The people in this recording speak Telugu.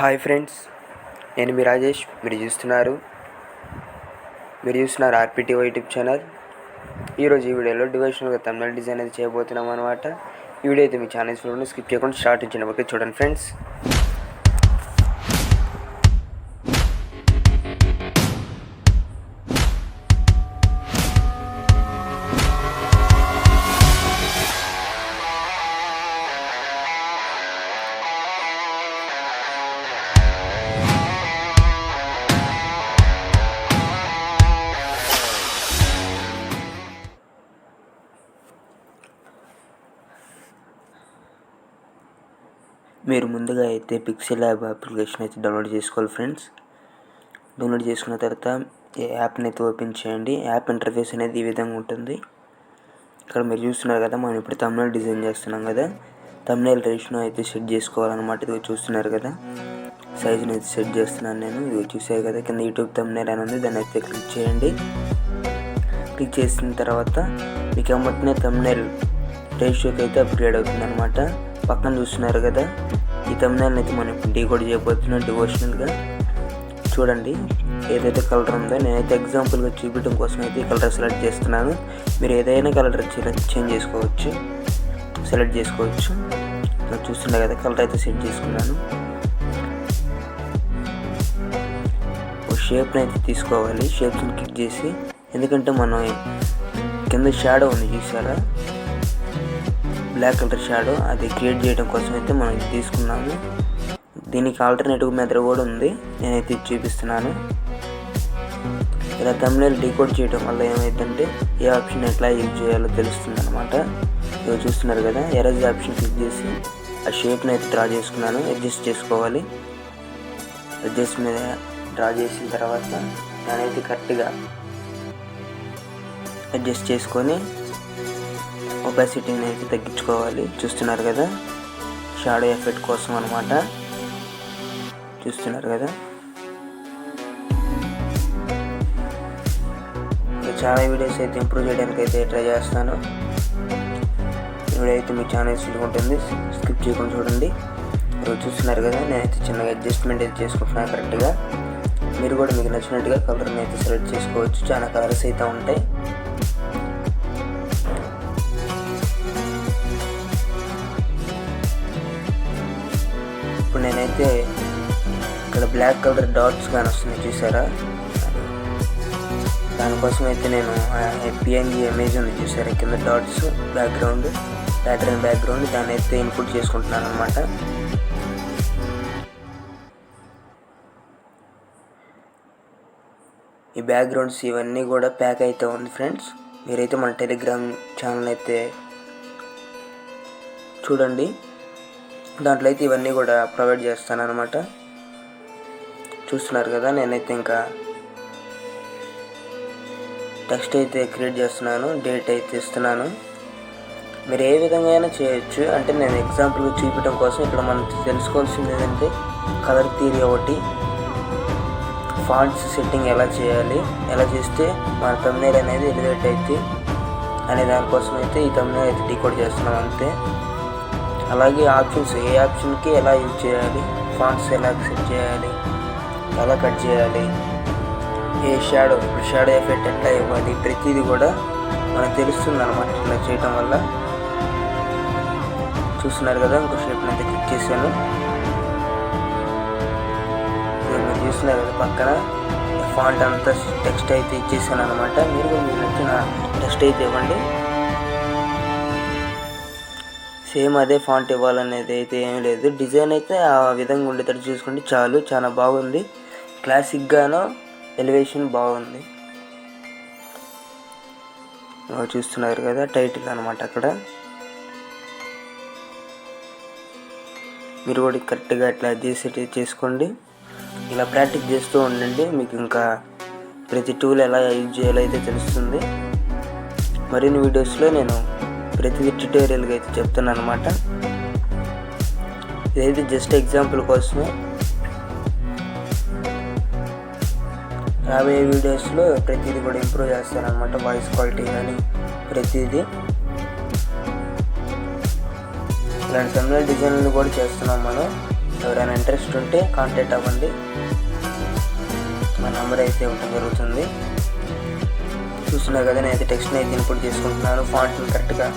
హాయ్ ఫ్రెండ్స్, నేను మీ రాజేష్. మీరు చూస్తున్నారు ఆర్పిటిఓ యూట్యూబ్ ఛానల్. ఈరోజు ఈ వీడియోలో డివోషనల్గా థంబ్నెయిల్ డిజైన్ అయితే చేయబోతున్నాం అనమాట. ఈ వీడియో అయితే మీ ఛానల్స్లో స్కిప్ చేయకుండా స్టార్ట్ ఇచ్చినప్పటికీ చూడండి ఫ్రెండ్స్. మీరు ముందుగా అయితే పిక్సెల్ యాప్ అప్లికేషన్ అయితే డౌన్లోడ్ చేసుకోవాలి ఫ్రెండ్స్. డౌన్లోడ్ చేసుకున్న తర్వాత ఈ యాప్ని అయితే ఓపెన్ చేయండి. యాప్ ఇంటర్ఫేస్ అనేది ఈ విధంగా ఉంటుంది. ఇక్కడ మీరు చూస్తున్నారు కదా, మనం ఇప్పుడు థంబ్నెయిల్ డిజైన్ చేస్తున్నాం కదా. థంబ్నెయిల్ రేషియో అయితే సెట్ చేసుకోవాలన్నమాట. ఇది చూస్తున్నారు కదా, సైజుని అయితే సెట్ చేస్తున్నాను నేను. ఇది చూసారు కదా, కింద యూట్యూబ్ థంబ్నెయిల్ అని ఉంది, దాన్ని అయితే క్లిక్ చేయండి. క్లిక్ చేసిన తర్వాత మీకు వెంటనే థంబ్నెయిల్ రేషియోకి అయితే అప్గ్రేడ్ అవుతుంది అనమాట. పక్కన చూస్తున్నారు కదా, ఈ థంబ్నెయిల్ అయితే మనం ఇప్పుడు డీకోడ్ చేయబోతున్నాం డివోషనల్గా. చూడండి, ఏదైతే కలర్ ఉందో నేనైతే ఎగ్జాంపుల్గా చూపించడం కోసం అయితే ఈ కలర్ సెలెక్ట్ చేస్తున్నాను. మీరు ఏదైనా కలర్ చేంజ్ చేసుకోవచ్చు, సెలెక్ట్ చేసుకోవచ్చు. చూస్తున్నారు కదా, కలర్ అయితే సెట్ చేసుకున్నాను. ఒక షేప్ని అయితే తీసుకోవాలి. షేప్స్ని క్లిక్ చేసి, ఎందుకంటే మనం కింద షాడో ఉంది చూసారా, బ్లాక్ కలర్ షాడో, అది క్రియేట్ చేయడం కోసం అయితే మనం తీసుకున్నాము. దీనికి ఆల్టర్నేటివ్ మెథడ్ కూడా ఉంది, నేనైతే చూపిస్తున్నాను. ఇలా థంబ్నెయిల్ డీకోడ్ చేయడం వల్ల ఏమైందంటే ఏ ఆప్షన్ ఎట్లా యూజ్ చేయాలో తెలుస్తుంది అనమాట. ఇవి చూస్తున్నారు కదా, ఎరేజ్ ఆప్షన్ క్లిక్ చేసి ఆ షేప్ని అయితే డ్రా చేసుకున్నాను. అడ్జస్ట్ చేసుకోవాలి. అడ్జస్ట్ మీద డ్రా చేసిన తర్వాత నేనైతే కరెక్ట్గా అడ్జస్ట్ చేసుకొని ఒపాసిటీని అయితే తగ్గించుకోవాలి. చూస్తున్నారు కదా, షాడో ఎఫెక్ట్ కోసం అనమాట. చూస్తున్నారు కదా, చాలా వీడియోస్ అయితే ఇంప్రూవ్ చేయడానికి అయితే ట్రై చేస్తాను. వీడియో అయితే మీ ఛానల్స్ ఉంటుంది, స్కిప్ చేయకుండా చూడండి. మీరు చూస్తున్నారు కదా, నేనైతే చిన్నగా అడ్జస్ట్మెంట్ అయితే చేసుకుంటున్నాను కరెక్ట్గా. మీరు కూడా మీకు నచ్చినట్టుగా కలర్ని అయితే సెలెక్ట్ చేసుకోవచ్చు. చాలా కలర్స్ అయితే ఉంటాయి. ఇప్పుడు నేనైతే ఇక్కడ బ్లాక్ కలర్ డాట్స్ కానీ వస్తున్నాయి చూసారా, దానికోసం అయితే నేను పిఎన్జీ ఇమేజ్ ఉంది చూసారా, కింద డాట్స్ బ్యాక్గ్రౌండ్, ప్యాటర్న్ బ్యాక్గ్రౌండ్, దాన్ని అయితే ఇన్పుట్ చేసుకుంటున్నాను అనమాట. ఈ బ్యాక్గ్రౌండ్స్ ఇవన్నీ కూడా ప్యాక్ అయితే ఉంది ఫ్రెండ్స్. మీరైతే మన టెలిగ్రామ్ ఛానల్ అయితే చూడండి, దాంట్లో అయితే ఇవన్నీ కూడా ప్రొవైడ్ చేస్తాను అనమాట. చూస్తున్నారు కదా, నేనైతే ఇంకా టెక్స్ట్ అయితే క్రియేట్ చేస్తున్నాను, డేట్ అయితే ఇస్తున్నాను. మీరు ఏ విధంగా అయినా చేయొచ్చు. అంటే నేను ఎగ్జాంపుల్గా చూపించడం కోసం ఇక్కడ మనం తెలుసుకోవాల్సింది ఏంటంటే కలర్ థియరీ ఒకటి, ఫాంట్స్ సెట్టింగ్ ఎలా చేయాలి, ఎలా చేస్తే మన థంబ్నెయిల్ అనేది ఎలివేట్ అయితే అనే దానికోసం అయితే ఈ థంబ్నెయిల్ అయితే డీకోడ్ చేస్తున్నాం అంతే. అలాగే ఆప్షన్స్, ఏ ఆప్షన్కి ఎలా యూజ్ చేయాలి, ఫాంట్స్ ఎలా సెట్ చేయాలి, ఎలా కట్ చేయాలి, ఏ షాడో, ఇప్పుడు షాడో ఎఫెక్ట్ ఎట్లా ఇవ్వాలి, ప్రతిదీ కూడా మనకు తెలుస్తుంది అనమాట ఇట్లా చేయటం వల్ల. చూస్తున్నారు కదా, ఇంకో షేప్ని అయితే క్లిక్ చేశాను. మీరు చూస్తున్నారు కదా, పక్కన ఫాంట్ అంతా టెక్స్ట్ అయితే ఇచ్చేసాను అనమాట. మీరు కూడా మీకు నచ్చిన టెక్స్ట్ అయితే ఇవ్వండి. సేమ్ అదే ఫాంట్ ఇవ్వాలనేది అయితే ఏమీ లేదు. డిజైన్ అయితే ఆ విధంగా ఉండేటట్టు చూసుకోండి చాలు. చాలా బాగుంది, క్లాసిక్గానో ఎలివేషన్ బాగుంది. చూస్తున్నారు కదా, టైటిల్ అనమాట అక్కడ. మీరు కూడా కరెక్ట్గా అట్లా చేసి చేసుకోండి. ఇలా ప్రాక్టీస్ చేస్తూ ఉండండి, మీకు ఇంకా ప్రతి టూల్ ఎలా యూజ్ చేయాలో అయితే తెలుస్తుంది. మరిన్ని వీడియోస్లో నేను ప్రతిదీ ట్యుటోరియల్గా అయితే చెప్తున్నాను అనమాట. ఇదైతే జస్ట్ ఎగ్జాంపుల్ కోసమే. రాబోయే వీడియోస్లో ప్రతిదీ కూడా ఇంప్రూవ్ చేస్తాను అనమాట, వాయిస్ క్వాలిటీ కానీ ప్రతిదీ. ఇలాంటి థంబ్నెయిల్ డిజైన్లు కూడా చేస్తున్నాం మనం. ఎవరైనా ఇంట్రెస్ట్ ఉంటే కాంటాక్ట్ అవ్వండి. మా నెంబర్ అయితే ఇవ్వడం జరుగుతుంది. చూస్తున్నా కదా, నేనైతే టెక్స్ట్ని అయితే ఇన్పుట్ చేసుకుంటున్నాను. ఫాంట్ని కరెక్ట్గా